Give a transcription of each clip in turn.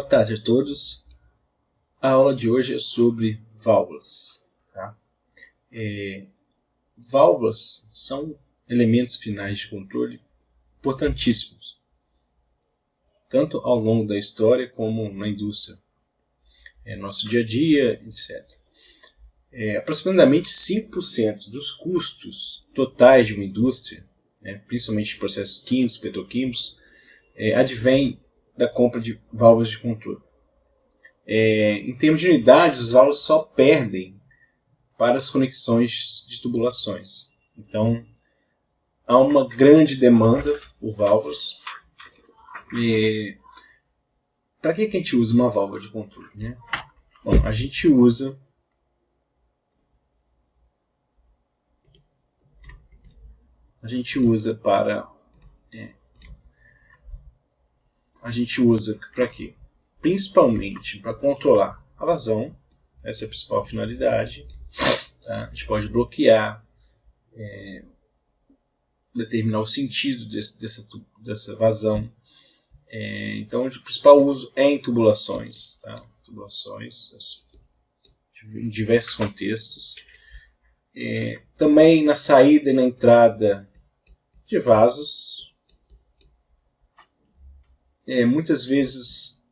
tarde a todos. A aula de hoje é sobre válvulas. Tá? Válvulas são elementos finais de controle importantíssimos, tanto ao longo da história como na indústria, nosso dia a dia, etc. Aproximadamente 5% dos custos totais de uma indústria, principalmente de processos químicos, petroquímicos, advém da compra de válvulas de controle. Em termos de unidades, os válvulas só perdem para as conexões de tubulações. Então, há uma grande demanda por válvulas. Para que a gente usa uma válvula de controle? Né? Bom, a gente usa para quê? Principalmente para controlar a vazão. Essa é a principal finalidade. Tá? A gente pode bloquear, determinar o sentido dessa vazão. Então, o principal uso é em tubulações. Tá? Tubulações em diversos contextos. Também na saída e na entrada de vasos. Muitas vezes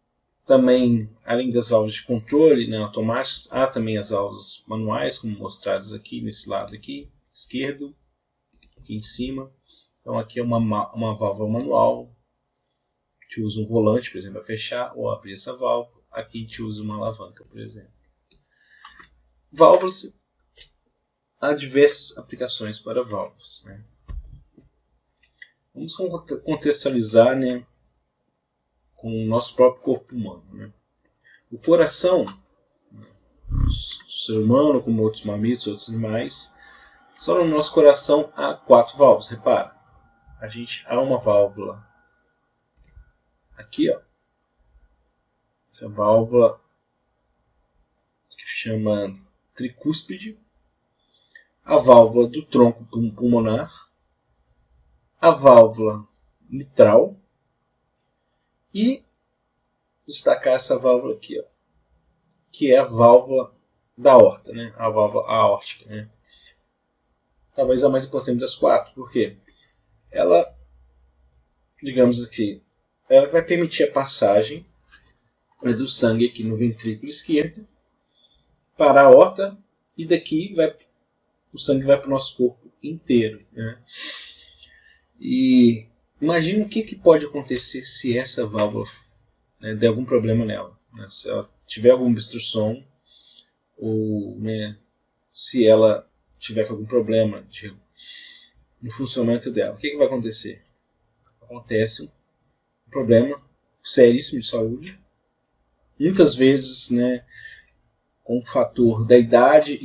também, além das válvulas de controle, né, automáticas, há também as válvulas manuais, como mostradas aqui nesse lado aqui, esquerdo, aqui em cima. Então aqui é uma válvula manual. A gente usa um volante, por exemplo, para fechar ou abrir essa válvula. Aqui a gente usa uma alavanca, por exemplo. Válvulas, há diversas aplicações para válvulas. Né? Vamos contextualizar, né, com o nosso próprio corpo humano. Né? O coração, do ser humano, como outros mamíferos, outros animais, só no nosso coração há 4 válvulas. Repara, há uma válvula aqui, ó. Essa válvula que chama tricúspide, a válvula do tronco pulmonar, a válvula mitral e destacar essa válvula aqui, ó, que é a válvula da aorta, né? A válvula aórtica. Né? Talvez a mais importante das 4, porque ela, digamos aqui, ela vai permitir a passagem do sangue aqui no ventrículo esquerdo para a aorta e daqui o sangue vai para o nosso corpo inteiro. Né? E imagina o que pode acontecer se essa válvula der algum problema nela. Né? Se ela tiver alguma obstrução ou, né, se ela tiver algum problema no funcionamento dela. O que vai acontecer? Acontece um problema seríssimo de saúde. Muitas vezes, né, com o fator da idade,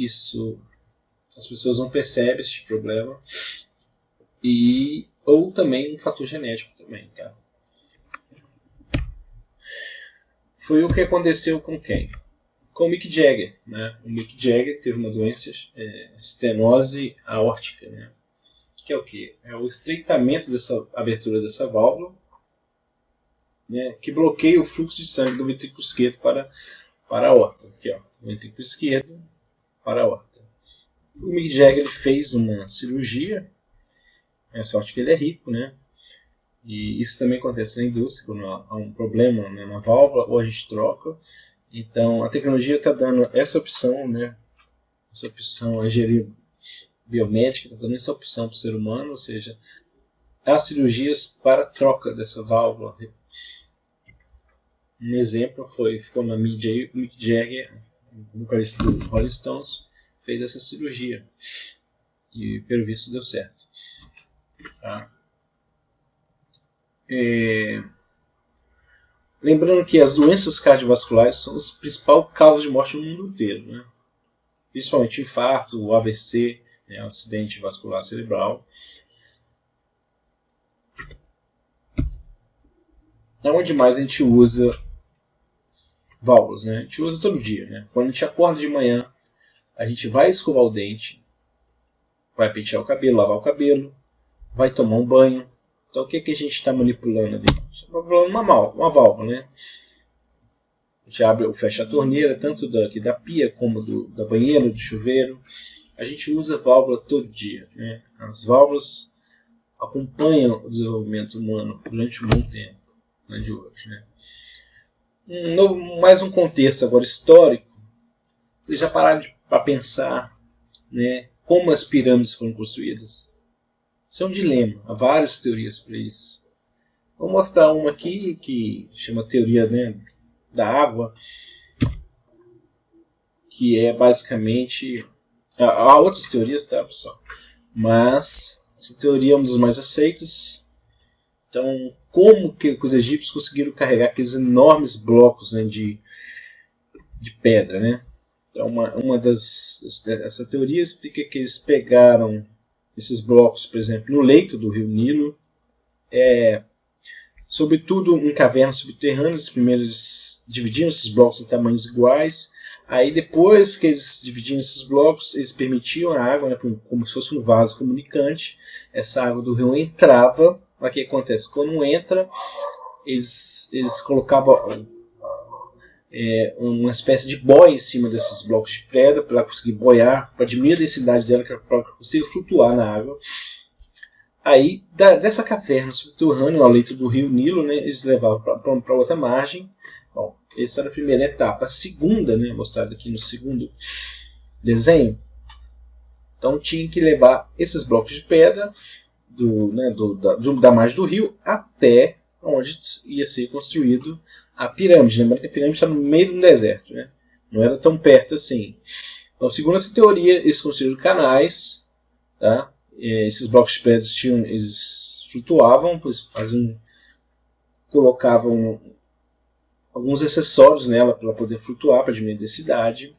as pessoas não percebem esse problema. Ou também um fator genético também. Tá? Foi o que aconteceu com quem? Com o Mick Jagger. Né? O Mick Jagger teve uma doença, estenose aórtica. Né? Que é o quê? É o estreitamento dessa abertura dessa válvula, né, que bloqueia o fluxo de sangue do ventrículo esquerdo para a aorta. Aqui, ó, ventrículo esquerdo para a aorta. O Mick Jagger fez uma cirurgia. É sorte que ele é rico, né? E isso também acontece na indústria, quando há um problema, né, na válvula, ou a gente troca. Então, a tecnologia está dando essa opção, né? Essa opção, a engenharia biomédica está dando essa opção para o ser humano, ou seja, há cirurgias para troca dessa válvula. Um exemplo ficou na mídia aí, o Mick Jagger, vocalista do Rolling Stones, fez essa cirurgia. E, pelo visto, deu certo. Tá? Lembrando que as doenças cardiovasculares são as principais causas de morte no mundo inteiro, né? Principalmente o infarto, o AVC, né? O acidente vascular cerebral. Onde mais a gente usa válvulas? Né? A gente usa todo dia. Né? Quando a gente acorda de manhã, a gente vai escovar o dente, vai pentear o cabelo, lavar o cabelo, vai tomar um banho. Então o que a gente está manipulando ali? Está manipulando uma válvula, né? gente abre ou fecha a torneira, tanto aqui da pia como da banheira, do chuveiro. A gente usa válvula todo dia, né? As válvulas acompanham o desenvolvimento humano durante um bom tempo, né, de hoje, né? Mais um contexto agora histórico. Vocês já pararam para pensar, né, como as pirâmides foram construídas? Isso é um dilema, há várias teorias para isso. Vou mostrar uma aqui que chama teoria, né, da água, que é basicamente... Há outras teorias, tá, pessoal? Mas essa teoria é uma das mais aceitas. Então, como que os egípcios conseguiram carregar aqueles enormes blocos, né, de pedra, né? Então, essa teoria explica que eles pegaram esses blocos, por exemplo, no leito do rio Nilo, sobretudo em cavernas subterrâneas. Primeiro eles dividiam esses blocos em tamanhos iguais. Aí depois que eles dividiam esses blocos, eles permitiam a água, né, como se fosse um vaso comunicante. Essa água do rio entrava. O que acontece? Quando entra, eles colocavam uma espécie de boia em cima desses blocos de pedra para ela conseguir boiar, para diminuir a densidade dela, para ela consiga flutuar na água. Aí, dessa caverna subterrânea, ao leito do rio Nilo, né, eles levavam para outra margem. Bom, essa era a primeira etapa. A segunda, né, mostrada aqui no segundo desenho, então tinha que levar esses blocos de pedra da margem do rio até onde ia ser construído a pirâmide. Lembrando que a pirâmide está no meio do deserto, né? Não era tão perto assim. Então, segundo essa teoria, eles construíram canais, tá? Esses blocos de pedra eles flutuavam, eles colocavam alguns acessórios nela para poder flutuar, para diminuir a densidade.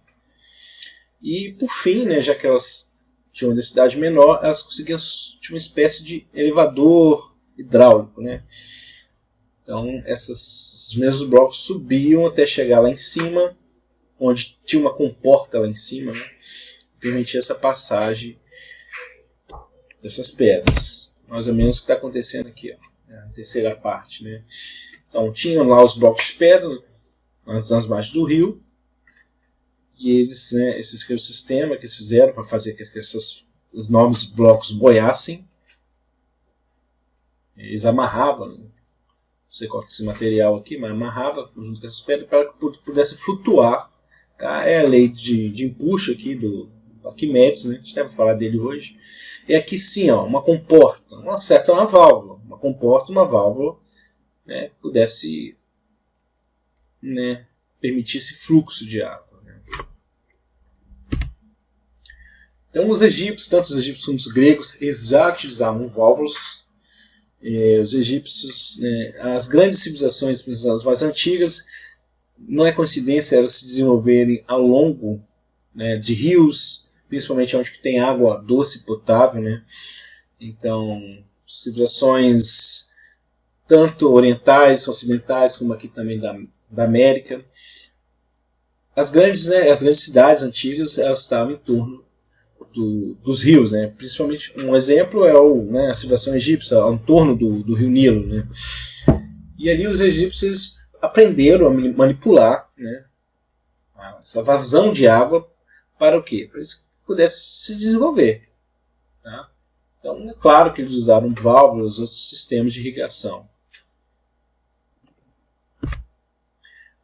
E por fim, né, já que elas tinham uma densidade menor, elas conseguiam tinha uma espécie de elevador hidráulico, né? Então esses mesmos blocos subiam até chegar lá em cima, onde tinha uma comporta lá em cima, né, permitia essa passagem dessas pedras. Mais ou menos o que está acontecendo aqui, ó, a terceira parte, né? Então tinham lá os blocos de pedra nas margens do rio, e eles, né, esse foi o sistema que eles fizeram para fazer que os enormes blocos boiassem. Eles amarravam, não sei qual é esse material aqui, mas amarrava junto com essas pedras para que pudesse flutuar. Tá? É a lei de empuxo aqui do Arquimedes, né? A gente deve falar dele hoje. E aqui sim, ó, uma comporta, uma válvula, uma comporta, uma válvula, né, pudesse, né, permitir esse fluxo de água. Né? Então os egípcios, tanto os egípcios como os gregos, eles já utilizavam válvulas. Os egípcios, né, as grandes civilizações, as mais antigas, não é coincidência elas se desenvolverem ao longo, né, de rios, principalmente onde tem água doce e potável, né? Então, civilizações tanto orientais, ocidentais, como aqui também da América. As grandes cidades antigas, elas estavam em torno dos rios, né? Principalmente um exemplo é a civilização egípcia, em torno do rio Nilo, né? E ali os egípcios aprenderam a manipular, né, essa vazão de água para o quê? Para eles pudessem se desenvolver. Tá? Então é claro que eles usaram válvulas, outros sistemas de irrigação.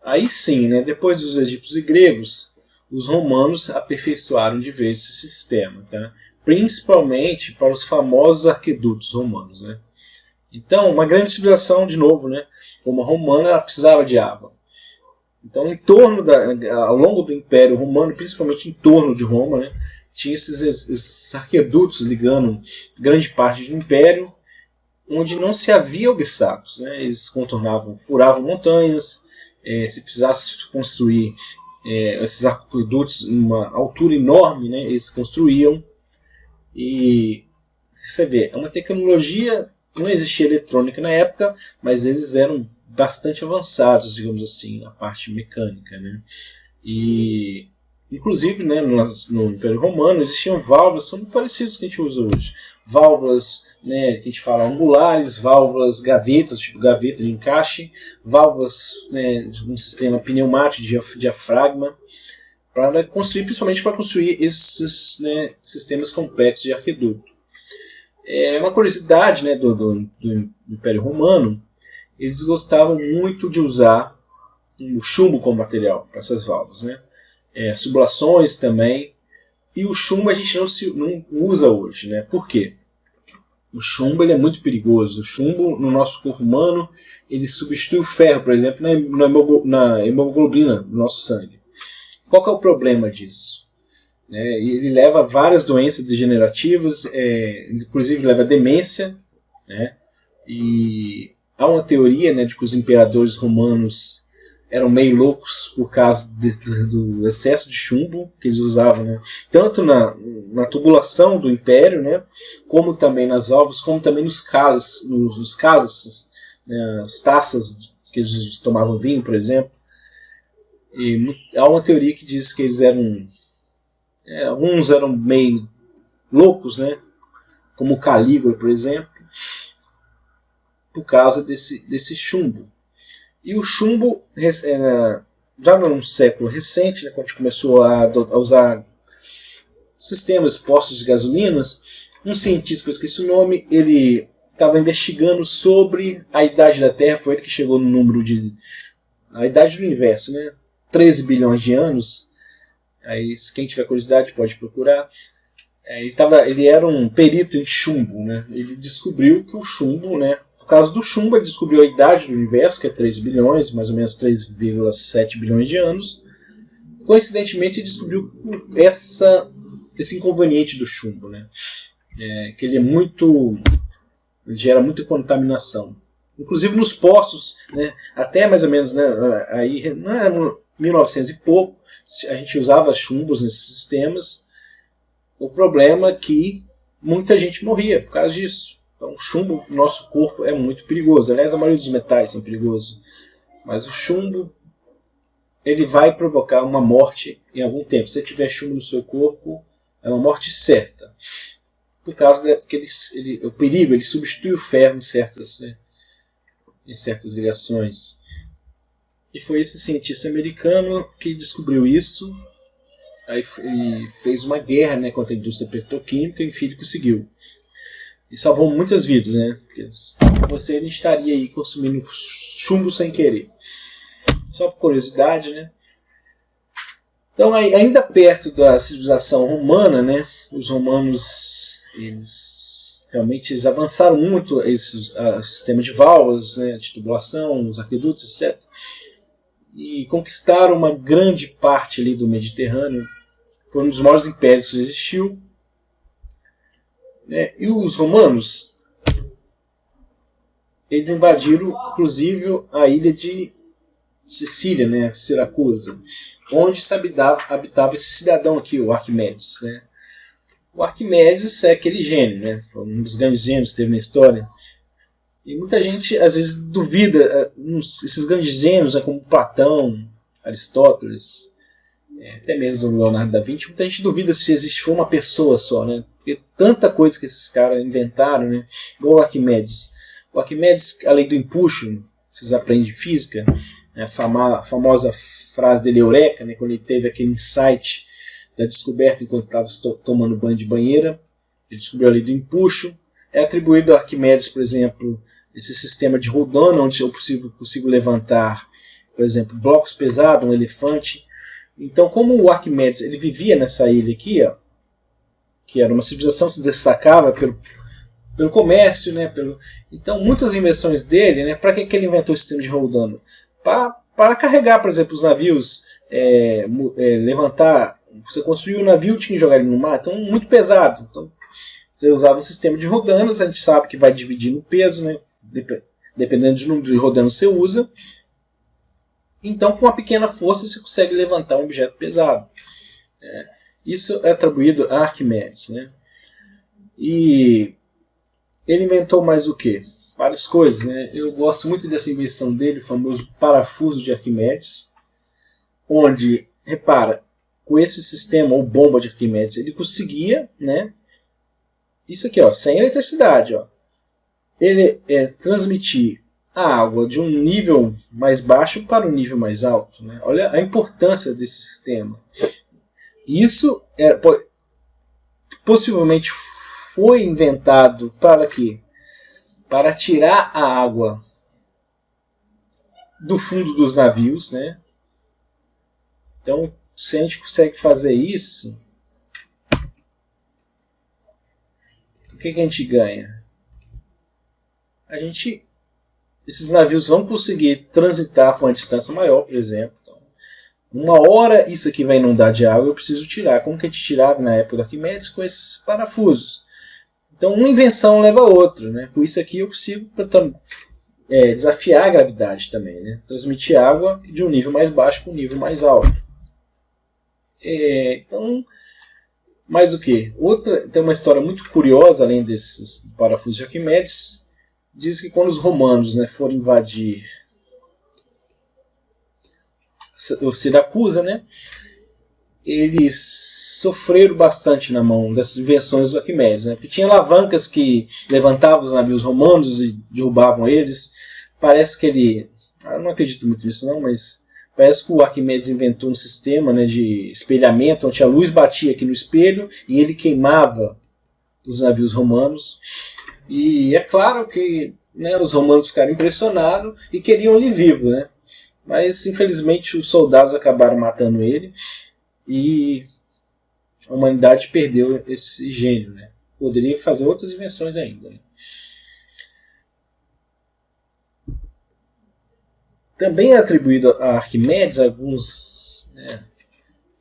Aí sim, né, depois dos egípcios e gregos, os romanos aperfeiçoaram de vez esse sistema, tá? Principalmente para os famosos aquedutos romanos. Né? Então, uma grande civilização, de novo, né, como a romana, ela precisava de água. Então, ao longo do Império Romano, principalmente em torno de Roma, né, tinha esses aquedutos ligando grande parte do Império, onde não se havia obstáculos. Né? Eles furavam montanhas, se precisasse construir esses aquedutos em uma altura enorme, né, eles construíam. E você vê, é uma tecnologia, não existia eletrônica na época, mas eles eram bastante avançados, digamos assim, na parte mecânica. Né? E Inclusive, né, no Império Romano existiam válvulas, são muito parecidas com o que a gente usa hoje. Válvulas, né, que a gente fala angulares, válvulas gavetas, tipo gaveta de encaixe, válvulas, né, de um sistema pneumático de diafragma, para construir, principalmente para construir esses, né, sistemas complexos de arquiduto. É uma curiosidade, né, do Império Romano, eles gostavam muito de usar o chumbo como material para essas válvulas, né? Sublações também, e o chumbo a gente não usa hoje, né? Por quê? O chumbo ele é muito perigoso. O chumbo no nosso corpo humano ele substitui o ferro, por exemplo, na hemoglobina do nosso sangue. Qual que é o problema disso? Ele leva a várias doenças degenerativas, inclusive leva a demência, né? E há uma teoria, né, de que os imperadores romanos eram meio loucos por causa do excesso de chumbo que eles usavam, né? Tanto na tubulação do império, né? Como também nas válvulas, como também nos cálices, né? As taças que eles tomavam vinho, por exemplo. E há uma teoria que diz que eles eram... alguns eram meio loucos, né? Como o Calígula, por exemplo, por causa desse chumbo. E o chumbo, já num século recente, né, quando a gente começou a usar sistemas postos de gasolinas, um cientista, que eu esqueci o nome, ele estava investigando sobre a idade da Terra, foi ele que chegou no número de... a idade do universo, né? 13 bilhões de anos. Aí, quem tiver curiosidade pode procurar. Ele era um perito em chumbo, né? Ele descobriu que o chumbo, né, por causa do chumbo, ele descobriu a idade do universo, que é 3 bilhões, mais ou menos 3,7 bilhões de anos. Coincidentemente, ele descobriu esse inconveniente do chumbo, né? Que ele ele gera muita contaminação. Inclusive nos postos, né, até mais ou menos, né, aí, 1900 e pouco, a gente usava chumbos nesses sistemas. O problema é que muita gente morria por causa disso. Então, o chumbo no nosso corpo é muito perigoso. Aliás, a maioria dos metais são perigosos. Mas o chumbo ele vai provocar uma morte em algum tempo. Se você tiver chumbo no seu corpo, é uma morte certa. Por causa que o perigo, ele substitui o ferro em certas ligações. E foi esse cientista americano que descobriu isso. Aí ele fez uma guerra, né, contra a indústria petroquímica e enfim ele conseguiu. E salvou muitas vidas, né? Porque você não estaria aí consumindo chumbo sem querer. Só por curiosidade, né? Então, ainda perto da civilização romana, né, os romanos eles avançaram muito esses sistemas de válvulas, né, de tubulação, os aquedutos, etc. E conquistaram uma grande parte ali do Mediterrâneo. Foi um dos maiores impérios que existiu. E os romanos eles invadiram, inclusive, a ilha de Sicília, né, Siracusa, onde se habitava esse cidadão aqui, o Arquimedes. Né? O Arquimedes é aquele gênio, né, foi um dos grandes gênios que teve na história. E muita gente, às vezes, duvida, esses grandes gênios, né, como Platão, Aristóteles, até mesmo o Leonardo da Vinci, muita gente duvida se foi uma pessoa só, né? Porque tanta coisa que esses caras inventaram, né? Igual o Arquimedes. O Arquimedes, a lei do empuxo, vocês aprendem física, né? A famosa frase dele, Eureka, né? Quando ele teve aquele insight da descoberta enquanto estava tomando banho de banheira, ele descobriu a lei do empuxo. É atribuído a Arquimedes, por exemplo, esse sistema de rodona, onde eu consigo levantar, por exemplo, blocos pesados, um elefante. Então, como o Arquimedes ele vivia nessa ilha aqui, ó, que era uma civilização que se destacava pelo comércio, né, então muitas invenções dele, né, para que ele inventou o sistema de rodando? Para carregar, por exemplo, os navios, levantar, você construiu um navio, tinha que jogar ele no mar, então muito pesado. Então, você usava um sistema de rodanas, a gente sabe que vai dividir no peso, né, dependendo do número de rodanas que você usa. Então, com uma pequena força, você consegue levantar um objeto pesado. Isso é atribuído a Arquimedes. Né? E ele inventou mais o quê? Várias coisas. Né? Eu gosto muito dessa invenção dele, o famoso parafuso de Arquimedes, onde, repara, com esse sistema, ou bomba de Arquimedes, ele conseguia, né, isso aqui, ó, sem eletricidade, ó, ele transmitir a água de um nível mais baixo para um nível mais alto, né? Olha a importância desse sistema. Isso possivelmente foi inventado para quê? Para tirar a água do fundo dos navios, né? Então, se a gente consegue fazer isso, o que a gente ganha? Esses navios vão conseguir transitar com uma distância maior, por exemplo. Então, uma hora isso aqui vai inundar de água, eu preciso tirar. Como que a gente tirava na época do Arquimedes? Com esses parafusos. Então, uma invenção leva a outra, né? Com isso aqui eu consigo desafiar a gravidade também, né? Transmitir água de um nível mais baixo para um nível mais alto. Então, mais o que? Tem uma história muito curiosa, além desses parafusos de Arquimedes. Diz que quando os romanos, né, foram invadir o Siracusa, né, eles sofreram bastante na mão dessas invenções do Arquimedes, né, porque tinha alavancas que levantavam os navios romanos e derrubavam eles. Parece que eu não acredito muito nisso não, mas parece que o Arquimedes inventou um sistema, né, de espelhamento, onde a luz batia aqui no espelho e ele queimava os navios romanos. E é claro que, né, os romanos ficaram impressionados e queriam ele vivo, né? Mas infelizmente os soldados acabaram matando ele e a humanidade perdeu esse gênio, né? Poderia fazer outras invenções ainda, né? Também é atribuído a Arquimedes alguns, né,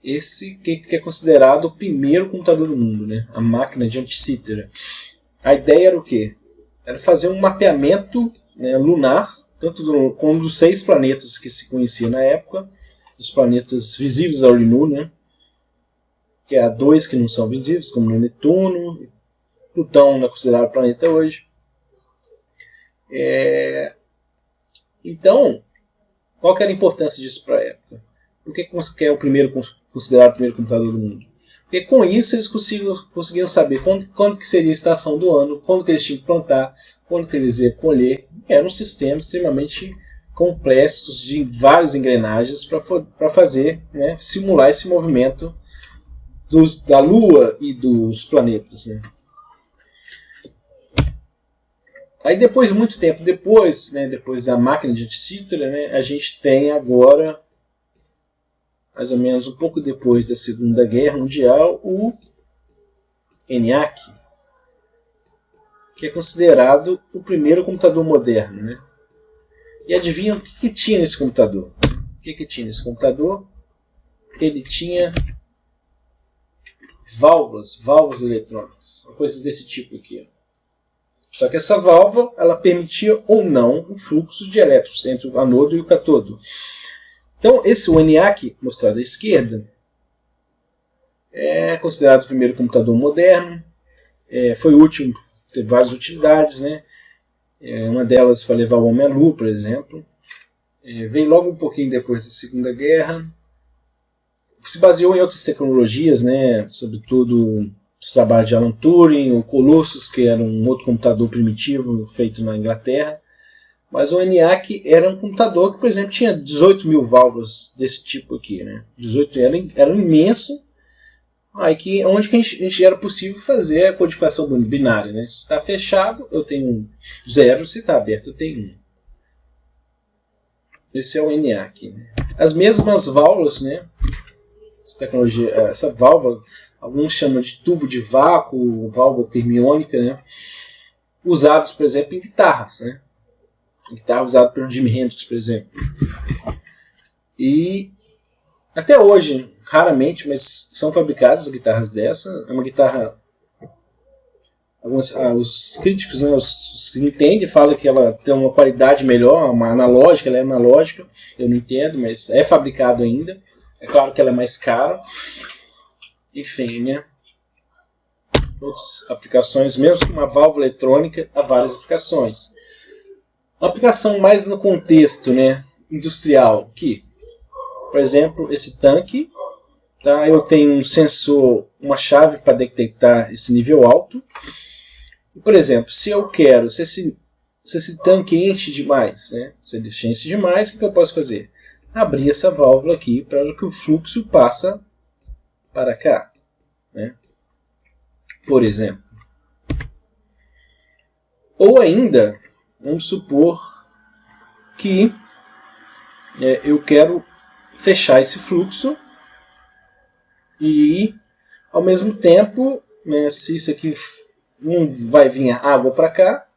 esse que é considerado o primeiro computador do mundo, né? A máquina de Anticítera. A ideia era o quê? Era fazer um mapeamento, né, lunar, tanto como dos 6 planetas que se conheciam na época, os planetas visíveis ao olho nu, né, que há 2 que não são visíveis, como Netuno, Plutão não é considerado planeta hoje. Então, qual que era a importância disso para a época? Por que é considerado o primeiro computador do mundo? Porque com isso eles conseguiam saber quando que seria a estação do ano, quando que eles tinham que plantar, quando que eles iam colher. Era um sistema extremamente complexo de várias engrenagens para fazer, né, simular esse movimento da Lua e dos planetas, né. Aí depois, muito tempo depois, né, depois da máquina de Anticítera, né, a gente tem agora, mais ou menos um pouco depois da Segunda Guerra Mundial, o ENIAC, que é considerado o primeiro computador moderno, né? E adivinha o que tinha nesse computador? O que tinha nesse computador? Ele tinha válvulas eletrônicas, coisas desse tipo aqui. Só que essa válvula ela permitia ou não o fluxo de elétrons entre o anodo e o catodo. Então, o ENIAC, mostrado à esquerda, é considerado o primeiro computador moderno. Foi útil, teve várias utilidades, né? Uma delas foi levar o homem à Lua, por exemplo. Veio logo um pouquinho depois da Segunda Guerra. Se baseou em outras tecnologias, né? Sobretudo os trabalhos de Alan Turing, o Colossus, que era um outro computador primitivo feito na Inglaterra. Mas o ENIAC era um computador que, por exemplo, tinha 18 mil válvulas desse tipo aqui, né? 18 era imenso, onde que a gente era possível fazer a codificação binária, né? Se está fechado, eu tenho 0, se está aberto, eu tenho 1. Esse é o ENIAC, né? As mesmas válvulas, né? Essa válvula, alguns chamam de tubo de vácuo, válvula termiônica, né? Usados, por exemplo, em guitarras, né? Guitarra usada pelo Jimi Hendrix, por exemplo. E até hoje, raramente, mas são fabricadas guitarras dessa. É uma guitarra... os críticos, né, os que entendem, falam que ela tem uma qualidade melhor, uma analógica, ela é analógica. Eu não entendo, mas é fabricado ainda. É claro que ela é mais cara. Enfim, né? Outras aplicações, mesmo com uma válvula eletrônica, há várias aplicações. Uma aplicação mais no contexto, né, industrial, que, por exemplo, esse tanque Tá? Eu tenho um sensor, uma chave para detectar esse nível alto. Por exemplo, se eu quero, se esse tanque enche demais, né? Se ele enche demais, o que eu posso fazer? Abrir essa válvula aqui para que o fluxo passa para cá, né? Por exemplo. Ou ainda, vamos supor que eu quero fechar esse fluxo e, ao mesmo tempo, né, se isso aqui não vai vir água para cá,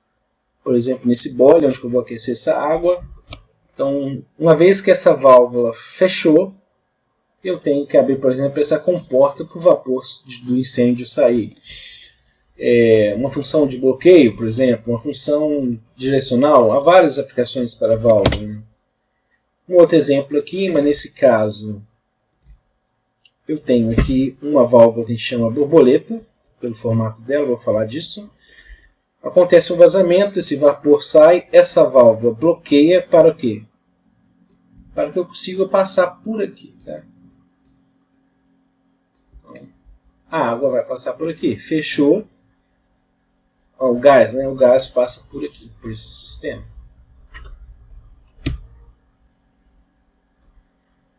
por exemplo, nesse boiler onde eu vou aquecer essa água. Então, uma vez que essa válvula fechou, eu tenho que abrir, por exemplo, essa comporta para o vapor do incêndio sair. Uma função de bloqueio, por exemplo, uma função direcional. Há várias aplicações para a válvula, né? Um outro exemplo aqui, mas nesse caso eu tenho aqui uma válvula que a gente chama borboleta, pelo formato dela, vou falar disso. Acontece um vazamento, esse vapor sai, essa válvula bloqueia para o quê? Para que eu consiga passar por aqui. Tá? Então, a água vai passar por aqui, fechou. O gás, né? O gás passa por aqui, por esse sistema.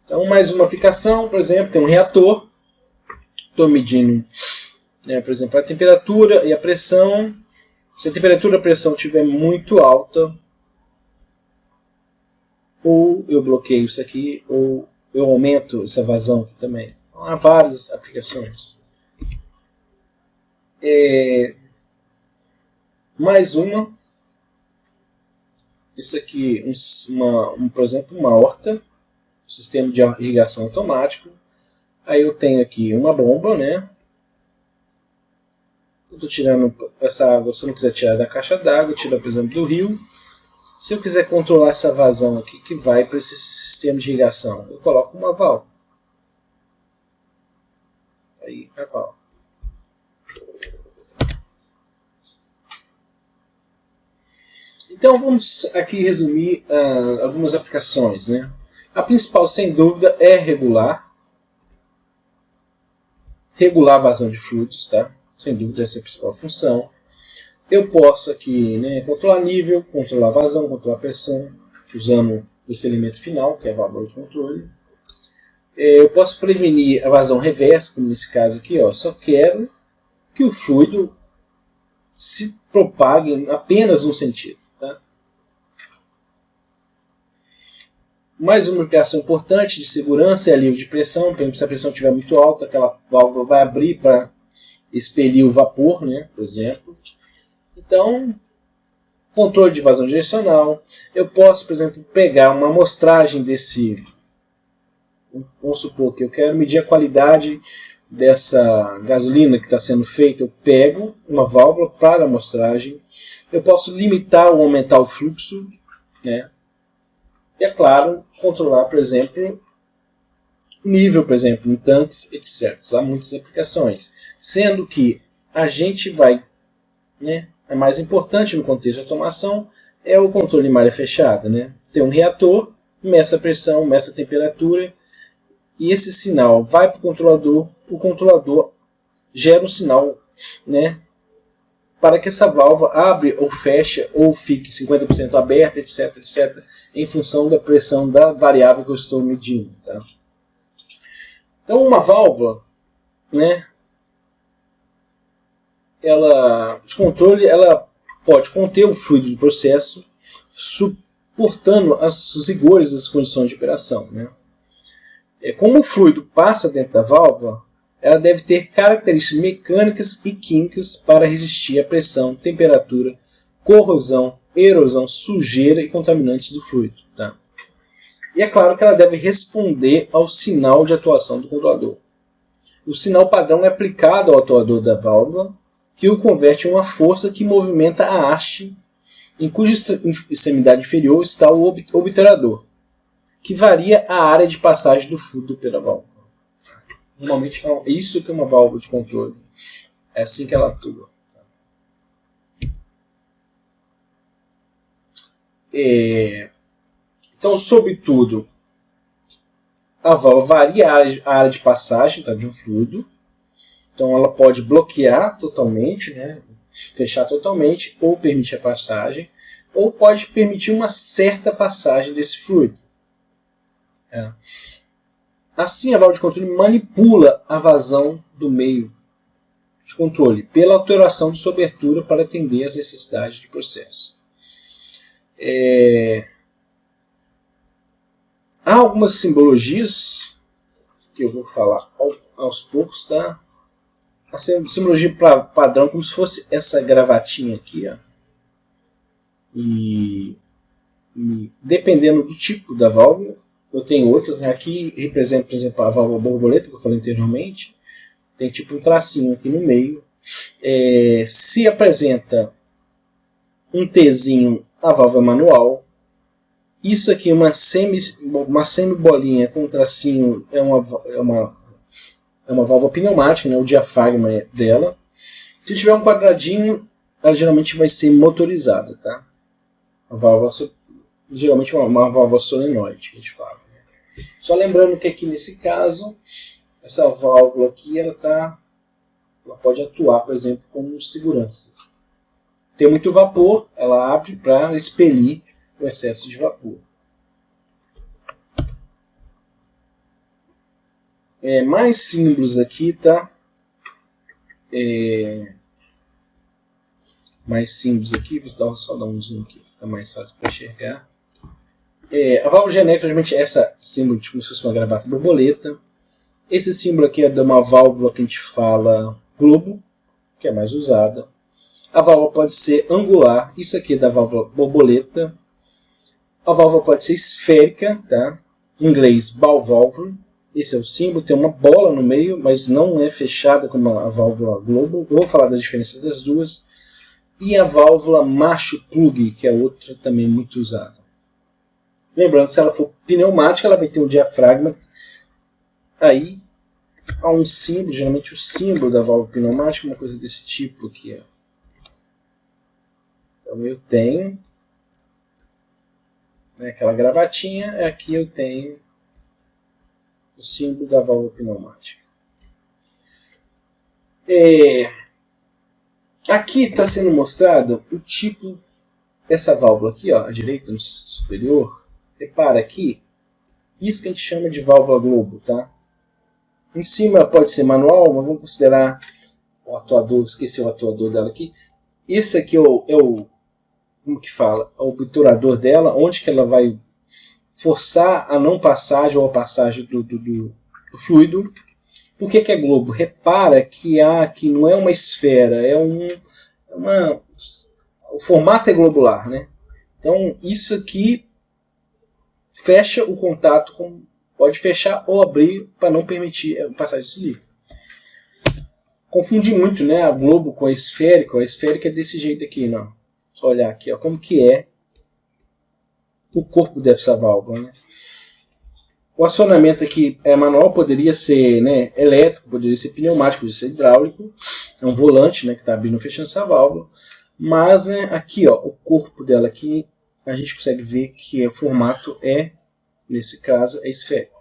Então, mais uma aplicação, por exemplo, tem um reator. Estou medindo, né, por exemplo, a temperatura e a pressão. Se a temperatura e a pressão estiver muito alta, ou eu bloqueio isso aqui, ou eu aumento essa vazão aqui também. Então, há várias aplicações. Mais uma. Isso aqui, por exemplo, uma horta. Sistema de irrigação automático. Aí eu tenho aqui uma bomba, né? Eu estou tirando essa água, se eu não quiser tirar da caixa d'água, tiro, por exemplo, do rio. Se eu quiser controlar essa vazão aqui que vai para esse sistema de irrigação, eu coloco uma válvula. Aí a válvula. Então vamos aqui resumir algumas aplicações, né? A principal, sem dúvida, é regular a vazão de fluidos, tá? Sem dúvida, essa é a principal função. Eu posso aqui, né, controlar nível, controlar vazão, controlar pressão, usando esse elemento final, que é a válvula de controle. Eu posso prevenir a vazão reversa, como nesse caso aqui, ó, só quero que o fluido se propague em apenas um sentido. Tá? Mais uma aplicação importante de segurança é alívio de pressão. Por exemplo, se a pressão estiver muito alta, aquela válvula vai abrir para expelir o vapor, né, por exemplo. Então, controle de vazão direcional. Eu posso, por exemplo, pegar uma amostragem desse... Vamos supor que eu quero medir a qualidade dessa gasolina que está sendo feita. Eu pego uma válvula para a amostragem. Eu posso limitar ou aumentar o fluxo, né? E, é claro, controlar, por exemplo, o nível, por exemplo, em tanques, etc. Há muitas aplicações. Sendo que a gente vai, né, a mais importante no contexto de automação é o controle de malha fechada. Né? Tem um reator, meça a pressão, meça a temperatura, e esse sinal vai para o controlador gera um sinal, né, para que essa válvula abre ou feche, ou fique 50% aberta, etc, etc, em função da pressão da variável que eu estou medindo. Tá? Então, uma válvula, né, de controle, ela pode conter o fluido do processo, suportando os rigores das condições de operação. Né? Como o fluido passa dentro da válvula, ela deve ter características mecânicas e químicas para resistir à pressão, temperatura, corrosão, erosão, sujeira e contaminantes do fluido. Tá? E é claro que ela deve responder ao sinal de atuação do controlador. O sinal padrão é aplicado ao atuador da válvula, que o converte em uma força que movimenta a haste, em cuja extremidade inferior está o obturador, que varia a área de passagem do fluido pela válvula. Normalmente é isso que é uma válvula de controle. É assim que ela atua. Então, sobretudo, a válvula varia a área de passagem, tá, de um fluido. Então ela pode bloquear totalmente, né, fechar totalmente, ou permitir a passagem, ou pode permitir uma certa passagem desse fluido. É. Assim, a válvula de controle manipula a vazão do meio de controle pela alteração de sua abertura para atender às necessidades do processo. Há algumas simbologias que eu vou falar aos poucos, tá? A simbologia padrão, como se fosse essa gravatinha aqui, ó. E dependendo do tipo da válvula, eu tenho outras, né? Aqui representa, por exemplo, a válvula borboleta, que eu falei anteriormente. Tem tipo um tracinho aqui no meio. Se apresenta um Tzinho, a válvula manual. Isso aqui, uma semi-bolinha com um tracinho, é uma válvula pneumática, né? O diafragma dela. Se tiver um quadradinho, ela geralmente vai ser motorizada, tá? A válvula, geralmente uma válvula solenoide, que a gente fala. Né? Só lembrando que aqui nesse caso, essa válvula aqui, ela pode atuar, por exemplo, como segurança. Tem muito vapor, ela abre para expelir o excesso de vapor. Mais símbolos aqui, tá? Mais símbolos aqui, vou só dar um zoom aqui, fica mais fácil para enxergar. A válvula genérica, geralmente, é essa símbolo de como se fosse uma gravata borboleta. Esse símbolo aqui é de uma válvula que a gente fala globo, que é mais usada. A válvula pode ser angular, isso aqui é da válvula borboleta. A válvula pode ser esférica, tá? Em inglês, ball valve. Esse é o símbolo, tem uma bola no meio, mas não é fechada como a válvula globo. Eu vou falar das diferenças das duas. E a válvula macho plug, que é outra também muito usada. Lembrando, se ela for pneumática, ela vai ter um diafragma. Aí há um símbolo, geralmente o símbolo da válvula pneumática, uma coisa desse tipo aqui. Ó. Então eu tenho aquela gravatinha, aqui eu tenho o símbolo da válvula pneumática. Aqui está sendo mostrado o tipo dessa válvula aqui, ó, à direita, no superior. Repara aqui, isso que a gente chama de válvula globo, tá? Em cima pode ser manual, mas vamos considerar o atuador, esqueci o atuador dela aqui. Esse aqui é o como que fala? É o obturador dela, onde que ela vai forçar a não passagem ou a passagem do fluido. Por que é globo? Repara que aqui não é uma esfera, o formato é globular, né? Então isso aqui fecha o contato, pode fechar ou abrir para não permitir a passagem desse líquido. Confundi muito, né, a globo com a esférica. A esférica é desse jeito aqui, não. Só olhar aqui, ó, como que é o corpo dessa válvula, né? O acionamento aqui é manual, poderia ser, né, elétrico, poderia ser pneumático, poderia ser hidráulico. É um volante, né, que está abrindo e fechando essa válvula. Mas aqui, ó, o corpo dela aqui, a gente consegue ver que o formato nesse caso, é esférico.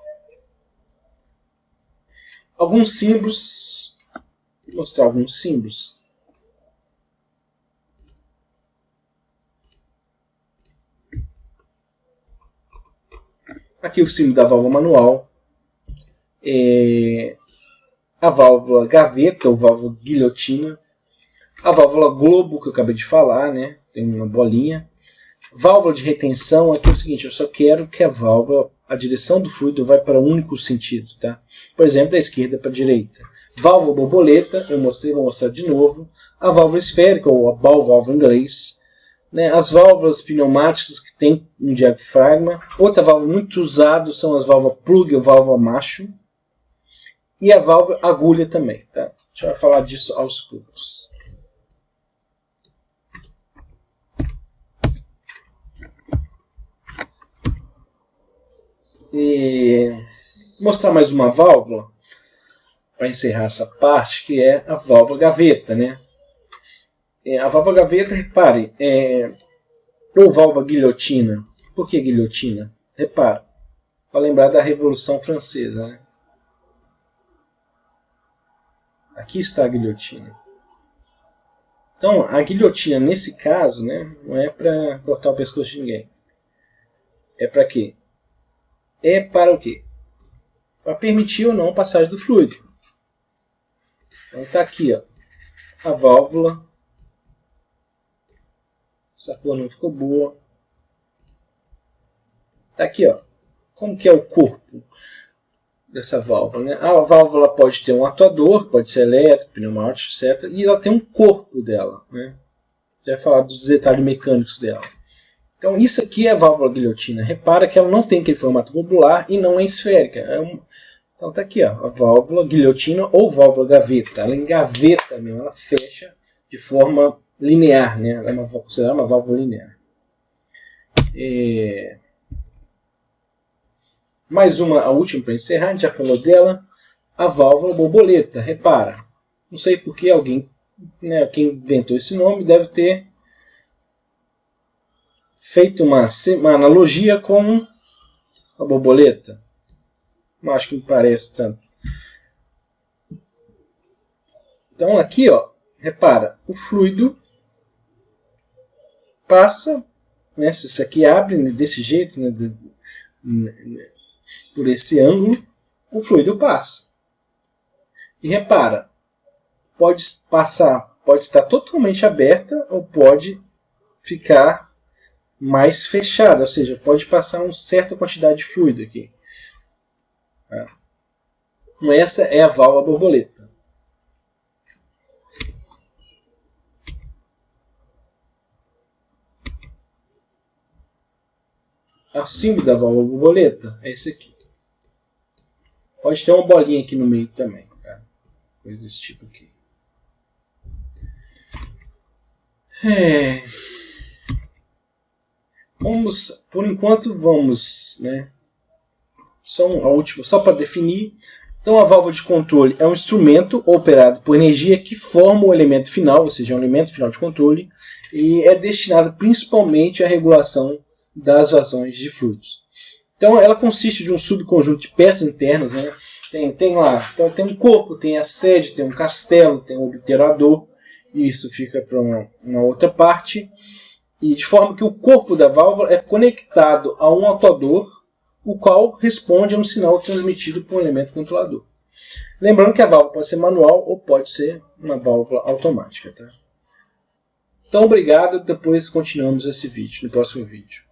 Alguns símbolos, vou mostrar alguns símbolos. Aqui o símbolo da válvula manual. A válvula gaveta ou válvula guilhotina. A válvula globo que eu acabei de falar, né? Tem uma bolinha. Válvula de retenção, aqui é o seguinte, eu só quero que a direção do fluido vai para um único sentido, tá? Por exemplo, da esquerda para a direita. Válvula borboleta, eu mostrei, vou mostrar de novo. A válvula esférica, ou a ball valve em inglês. Né? As válvulas pneumáticas que tem um diafragma. Outra válvula muito usada são as válvulas plug ou válvula macho. E a válvula agulha também, tá? A gente vai falar disso aos poucos. Mostrar mais uma válvula para encerrar essa parte, que é a válvula gaveta, né? A válvula gaveta, repare, ou válvula guilhotina. Por que guilhotina? Repare, para lembrar da Revolução Francesa, né? Aqui está a guilhotina. Então, a guilhotina, nesse caso, né, não é para cortar o pescoço de ninguém. É para quê? É para o quê? Para permitir ou não a passagem do fluido. Então está aqui, ó, a válvula. Essa cor não ficou boa. Está aqui, ó, como que é o corpo dessa válvula, né? A válvula pode ter um atuador, pode ser elétrico, pneumático, etc. E ela tem um corpo dela, né? Já falar dos detalhes mecânicos dela. Então isso aqui é a válvula guilhotina. Repara que ela não tem aquele formato globular e não é esférica. Então tá aqui, ó, a válvula guilhotina ou válvula gaveta. Ela engaveta mesmo, ela fecha de forma linear, né? Ela é considerada uma válvula linear. Mais uma, a última para encerrar, a gente já falou dela, a válvula borboleta. Repara, não sei porque alguém, né, quem inventou esse nome deve ter feito uma analogia com a borboleta. Não acho que me parece tanto. Então aqui, ó, repara, o fluido passa, né, se isso aqui abre, né, desse jeito, né, por esse ângulo, o fluido passa. E repara, pode estar totalmente aberta ou pode ficar mais fechada, ou seja, pode passar uma certa quantidade de fluido aqui. Então essa é a válvula borboleta. O símbolo da válvula borboleta é esse aqui. Pode ter uma bolinha aqui no meio também, tá? Coisa desse tipo aqui. Vamos, por enquanto, vamos, né? Só para definir. Então a válvula de controle é um instrumento operado por energia que forma o elemento final, ou seja, um elemento final de controle, e é destinado principalmente à regulação das vazões de fluidos. Então ela consiste de um subconjunto de peças internas, né? Tem lá, então tem um corpo, tem a sede, tem um castelo, tem um obturador, e isso fica para uma outra parte, e de forma que o corpo da válvula é conectado a um atuador, o qual responde a um sinal transmitido por um elemento controlador. Lembrando que a válvula pode ser manual ou pode ser uma válvula automática. Tá? Então, obrigado. Depois continuamos esse vídeo, no próximo vídeo.